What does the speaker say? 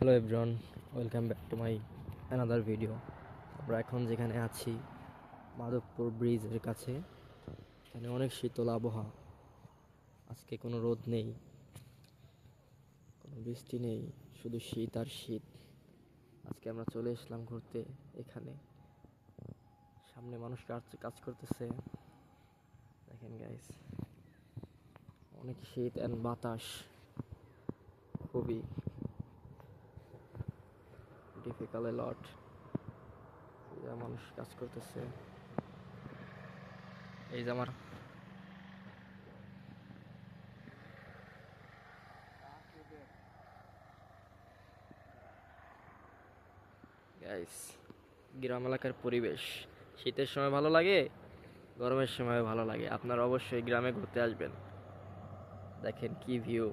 Hello everyone, welcome back to my another video. আমরা এখন যেখানে আছি মাধবপুর ব্রিজের কাছে। এখানে অনেক শীতল আবহাওয়া। আজকে কোনো রোদ নেই, কোনো বৃষ্টি নেই, শুধু শীত আর শীত। আজকে আমরা চলে এসলাম ঘুরতে এখানে। সামনে মানুষ কাজ করতেছে, দেখেন গাইস। অনেক শীত অ্যান্ড বাতাস, খুবই ডিফিকাল্ট এ লট। মানুষ কাজ করতেছে। এই যে আমার গাইস, গ্রাম এলাকার পরিবেশ শীতের সময় ভালো লাগে, গরমের সময় ভালো লাগে। আপনারা অবশ্যই গ্রামে ঘুরতে আসবেন। দেখেন কি ভিউ।